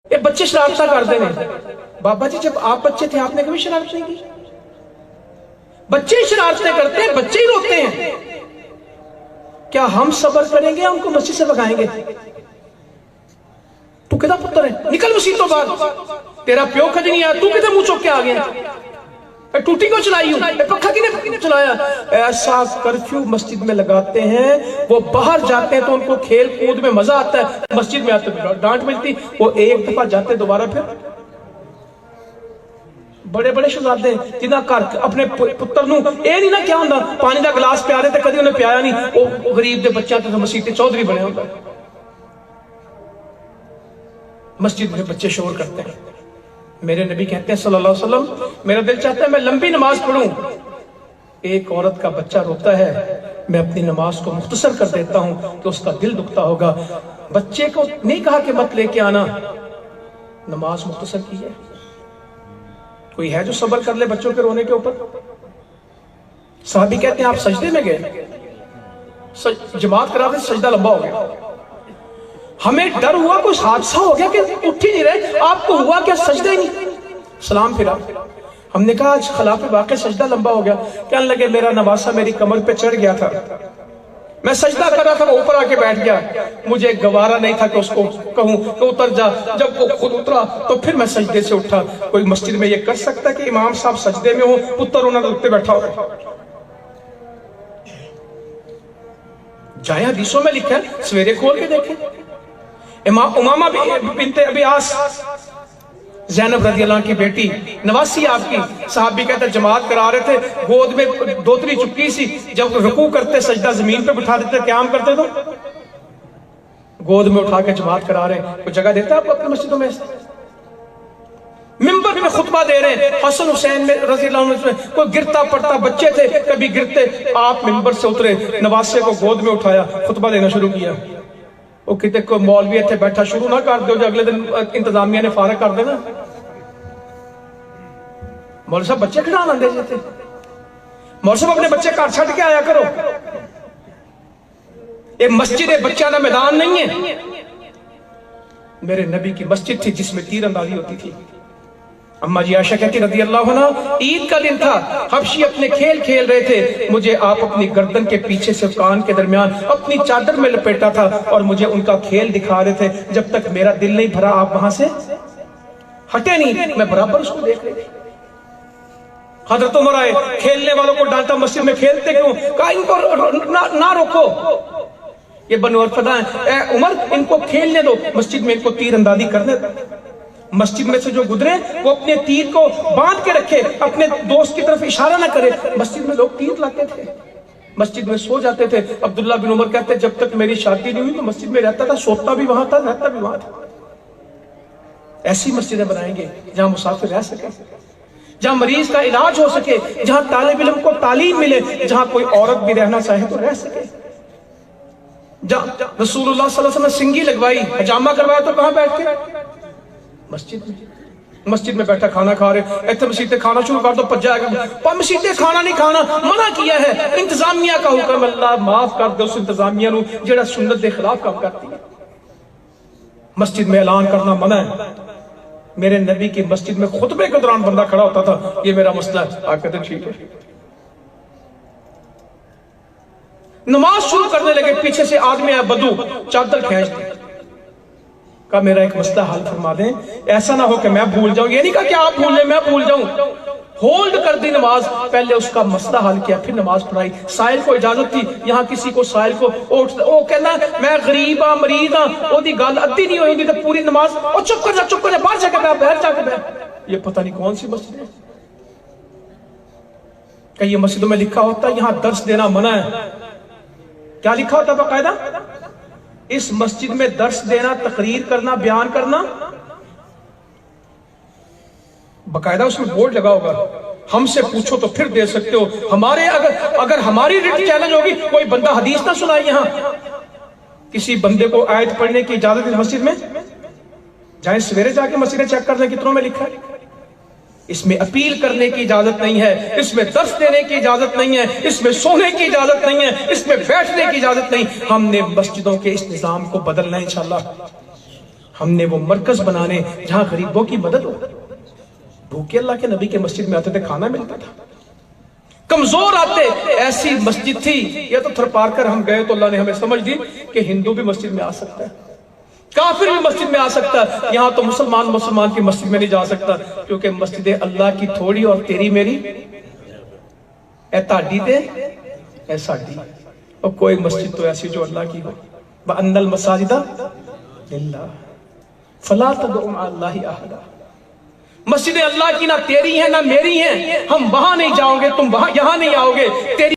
ये बच्चे शरारता करते हैं। बाबा जी जब आप बच्चे थे आपने कभी शरारत नहीं की? बच्चे ही शरारतें करते हैं, बच्चे ही रोते हैं। क्या हम सब्र करेंगे, उनको मस्जिद से भगाएंगे? तू किधर पुत्र है, निकल मस्जिद तो बाहर, तेरा प्यो कभी नहीं आया, तू किधर मुंह चौक के आ गया? टूटी को चलाई हूं, पक्का किने चलाया? ऐसा कर्फ्यू मस्जिद में लगाते हैं, वो बाहर जाते हैं तो उनको खेल कूद में मजा आता है, मस्जिद में आते डांट मिलती। वो एक दफा जाते दोबारा फिर बड़े बड़े शहजादे जिन्हें घर अपने पुत्र नूं ये नहीं ना क्या होंदा पानी का गिलास पिया रहे थे कभी उन्हें पियाया नहीं, वो गरीब के बच्चों तो मसीह चौधरी बने होंगे। मस्जिद में बच्चे शोर करते हैं। मेरे नबी कहते हैं सल्लल्लाहु अलैहि वसल्लम, मेरा दिल चाहता है मैं लंबी नमाज पढ़ूं, एक औरत का बच्चा रोता है, मैं अपनी नमाज को मुख्तसर कर देता हूं तो उसका दिल दुखता होगा। बच्चे को नहीं कहा कि मत लेके आना, नमाज मुख्तसर की है। कोई है जो सब्र कर ले बच्चों के रोने के ऊपर? साहबी कहते हैं आप सजदे में गए, जमात करा रहे, सजदा लंबा हो गया, हमें डर हुआ कुछ हादसा हो गया कि उठ ही नहीं रहे, आपको हुआ क्या? सजदा ही नहीं, सलाम फिरा। हमने कहा आज खिलाफ वाक़ई सजदा लंबा हो गया। कहने लगे मेरा नवासा मेरी कमर पे चढ़ गया था, मैं सजदा कर रहा था, वो ऊपर आके बैठ गया, मुझे गवारा नहीं था कि उसको कहूं कि उतर जा। जब वो खुद उतरा तो फिर मैं सजदे से उठा। कोई मस्जिद में ये कर सकता है कि इमाम साहब सजदे में हो, पुत्र होना तो उत्ते बैठा हो? जाए हदीसों में लिखा है, सवेरे खोल के देखें। उमामा बिनते अबियास ज़ैनब रज़ियल्लाहु अन्हा की बेटी, नवासी आपकी, साहबी कहते जमात करा रहे थे, गोद में दोतरी चुपकी सी, जब रुकू करते सजदा जमीन पे बिठा देते, क़याम करते तो गोद में उठा के जमात करा रहे। कोई जगह देता है आपको अपनी मस्जिदों में? मिंबर में खुतबा दे रहे हैं, हसन हुसैन में रज़ियल्लाहु अन्हु में कोई गिरता पड़ता बच्चे थे, कभी गिरते, आप मिंबर से उतरे, नवासे को गोद में उठाया, खुतबा देना शुरू किया। वो कितने को मौलवी इतने बैठा शुरू ना कर दो जो अगले दिन इंतजामिया ने फारग कर देना। मौलवी साहब बच्चे खिड़ा आते थे, मौलवी साहब अपने बच्चे घर छड़ के आया करो। ये मस्जिद बच्चा का मैदान नहीं है। मेरे नबी की मस्जिद थी जिसमें तीरंदाजी होती थी। अम्मा जी आयशा कहती रज़ी अल्लाहु अन्हा, ईद का दिन था, हबशी अपने खेल खेल रहे थे, मुझे आप अपनी गर्दन के पीछे से कान के दरमियान अपनी चादर में लपेटा था और मुझे उनका खेल दिखा रहे थे। जब तक मेरा दिल नहीं भरा आप वहां से हटे नहीं, मैं बराबर उसको देख रही थी। हजरत उमर आए, खेलने वालों को डांटा, मस्जिद में खेलते क्यों? कहा इनको ना रोको, ये बनु अरफदा है, उमर इनको खेलने दो, मस्जिद में इनको तीरंदाजी करने दो। मस्जिद में से जो गुजरे वो अपने तीर को बांध के रखे, अपने दोस्त की तरफ इशारा ना करे। मस्जिद में लोग तीर लाते थे, मस्जिद में सो जाते थे। अब्दुल्ला बिन उमर कहते जब तक मेरी शादी नहीं हुई तो मस्जिद में रहता था, सोता भी वहां था, रहता भी वहां था। ऐसी मस्जिदें बनाएंगे जहां मुसाफिर रह सके, जहां मरीज का इलाज हो सके, जहां तालिब इल्म को तालीम मिले, जहां कोई औरत भी रहना चाहे तो रह सके। जहां रसूलुल्लाह सल्लल्लाहु अलैहि वसल्लम ने सिंगी लगवाई, हजामा करवाया तो कहां बैठ के? मस्जिद में। मस्जिद में बैठा खाना खा रहे, इतने मसीते खाना शुरू कर दो, पर मसीते खाना नहीं खाना मना किया है, इंतजामिया का हुक्म। अल्लाह माफ कर दे उस इंतजामिया नूं जेड़ा सुन्नत के खिलाफ काम करती है। मस्जिद में ऐलान करना मना है। मेरे नबी की मस्जिद में खुतबे के दौरान बंदा खड़ा होता था, ये मेरा मसला है, आप कहते ठीक है। नमाज शुरू करने लगे, पीछे से आदमी आया, बदू, चादर खींच दी, का मेरा एक मसला हल फरमा दें, ऐसा ना हो कि मैं भूल जाऊं। ये नहीं कहा कि आप भूल जाए मैं भूल जाऊं, होल्ड कर दी नमाज, पहले उसका मसला हल किया, फिर नमाज पढ़ाई। साहिल को इजाजत थी, यहाँ किसी को साहिल को वो कहना मैं गरीब हाँ मरीज हाँ, ओदी गल अद्धी नहीं हुई तो पूरी नमाज, और चुप कर जा, बाहर जाके बैठ, बाहर जाके बैठ। ये पता नहीं कौन सी मस्जिद है। कई मस्जिदों में लिखा होता है यहाँ दर्स देना मना है। क्या लिखा होता है बाकायदा? इस मस्जिद में दर्स देना, तकरीर करना, बयान करना, बकायदा उसमें बोर्ड लगा होगा, हमसे पूछो तो फिर दे सकते हो। हमारे अगर हमारी रिट चैलेंज होगी, कोई बंदा हदीस ना सुनाए, यहां किसी बंदे को आयत पढ़ने की इजाजत है मस्जिद में? जाए सवेरे जाके मस्जिदें चेक कर लें कितनों में लिखा है। इसमें अपील करने की इजाजत नहीं है, इसमें दर्स देने की इजाजत नहीं है, इसमें सोने की इजाजत नहीं है, इसमें बैठने की इजाजत नहीं। हमने मस्जिदों के इस निजाम को बदलना है इंशाअल्लाह। हमने वो मरकज बनाने जहां गरीबों की मदद हो। भूखे अल्लाह के नबी के मस्जिद में आते थे, खाना मिलता था। कमजोर आते, ऐसी मस्जिद थी। या तो थरपार कर हम गए तो अल्लाह ने हमें समझ दी कि हिंदू भी मस्जिद में आ सकता है, काफिर भी मस्जिद में आ सकता है। यहां तो मुसलमान की मस्जिद में नहीं जा सकता, क्योंकि मस्जिद अल्लाह की थोड़ी और तेरी मेरी ए ताड़ी दे ए साडी। और कोई मस्जिद तो ऐसी जो अल्लाह की हो। व अन्नल मसाजिदा लिल्लाह फला तदउ मा अल्लाहि अहदा। मस्जिद अल्लाह की ना तेरी है ना मेरी है, हम वहां नहीं जाओगे, तुम वहां यहां नहीं आओगे। तेरी